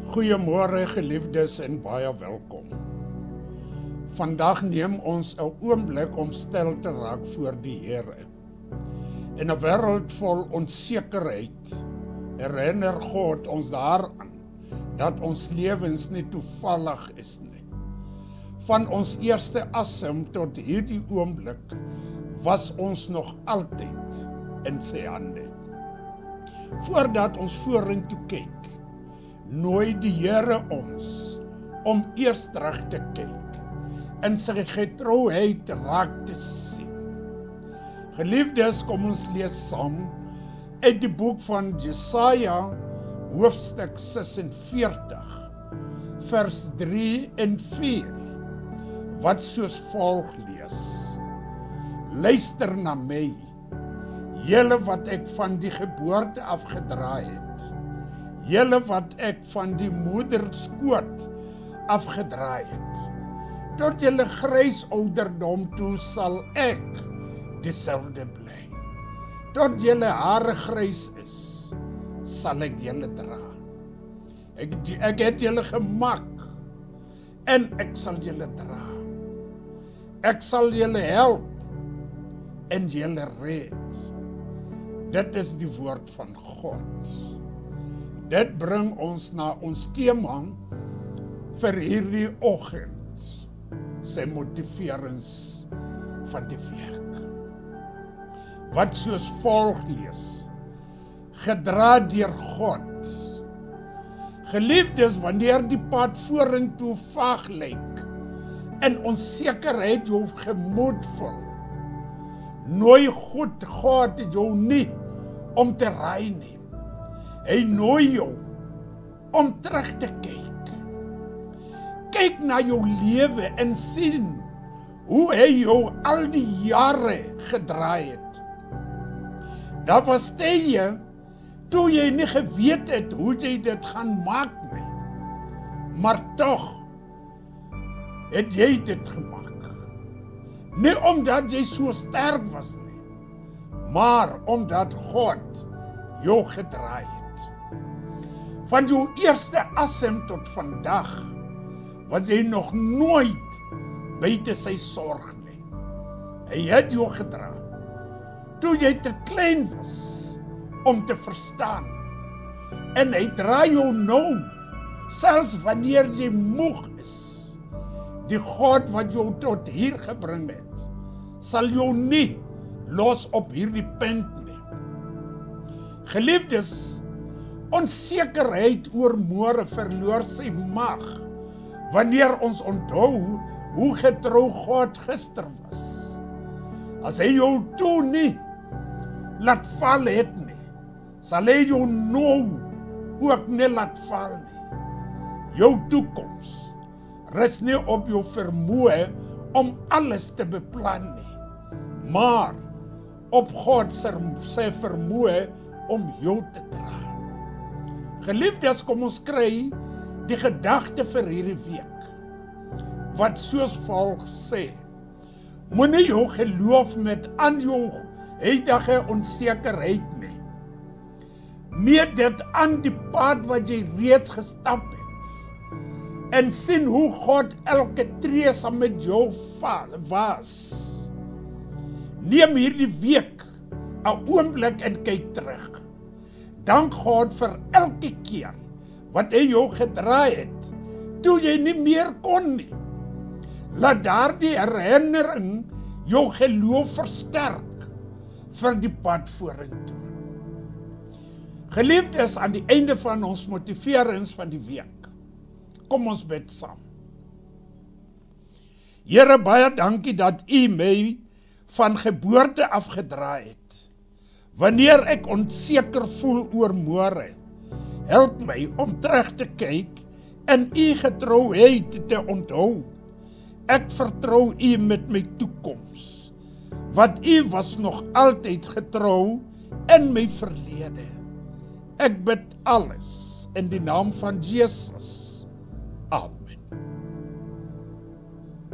Goeiemôre geliefdes en baie welkom. Vandag neem ons 'n oomblik om stil te raak voor die Here. In 'n wêreld vol onsekerheid herinner God ons daaraan dat ons lewens nie toevallig is nie. Van ons eerste asem tot hierdie oomblik was ons nog altyd in sy hande. Voordat ons vorentoe kyk, nooi die Here ons om eers terug te kyk en sy getrouheid raak te sien. Geliefdes, kom ons lees saam uit die boek van Jesaja, hoofstuk 46, vers 3 en 4, wat soos volg lees. Luister na my, julle wat ek van die geboorte af gedraai het, julle wat ek van die moederskoot afgedraai het. Tot julle grys ouderdom toe sal ek dieselfde bly. Tot julle hare grys is, sal ek julle dra. Ek het julle gemaak en ek sal julle dra. Ek sal julle help en julle red. Dit is die woord van God. Dit bring ons na ons tema vir hierdie oggend, sy motiverings van die week. Wat soos volg lees: gedra deur God. Geliefdes, wanneer die pad vorentoe vaag lyk en onsekerheid jou gemoed vul, nooi God jou nie om te raai nie. Hy nooi jou om terug te kyk. Kyk na jou lewe en sien hoe hy jou al die jare gedraai het. Daar was tye toe jy nie geweet het hoe jy dit gaan maak nie. Maar tog het jy dit gemaak. Nie omdat jy so sterk was nie, maar omdat God jou gedraai het. Van jou eerste asem tot vandag was jy nog nooit buite sy sorg nie. Hy het jou gedra toe jy te klein was om te verstaan. En hy dra jou nou, selfs wanneer jy moeg is. Die God wat jou tot hier gebring het, sal jou nie los op hierdie punt nie. Geliefdes, onsekerheid oor môre verloor sy mag wanneer ons onthou hoe getrou God gister was. As hy jou toe nie laat val het nie, sal hy jou nou ook nie laat val nie. Jou toekoms rus nie op jou vermoë om alles te beplan nie, maar op God sy vermoë om jou te dra. Geliefdes, kom ons kry die gedagte vir hierdie week, wat soos volg sê: moenie jou geloof met aan jou huidige onsekerheid nie. Meet dit aan die pad wat jy reeds gestap het en sien hoe God elke tree saam met jou was. Neem hierdie week 'n oomblik en kyk terug. Dank God vir elke keer wat hy jou gedraai het toe jy nie meer kon nie. Laat daardie herinnering jou geloof versterk vir die pad vorentoe. Geliefdes, aan die einde van ons motiverings van die week, kom ons bid saam. Here, baie dankie dat U my van geboorte af gedraai het. Wanneer ek onseker voel oor môre, help my om terug te kyk en U getrouheid te onthou. Ek vertrou U met my toekoms, want U was nog altyd getrou in my verlede. Ek bid alles in die naam van Jesus.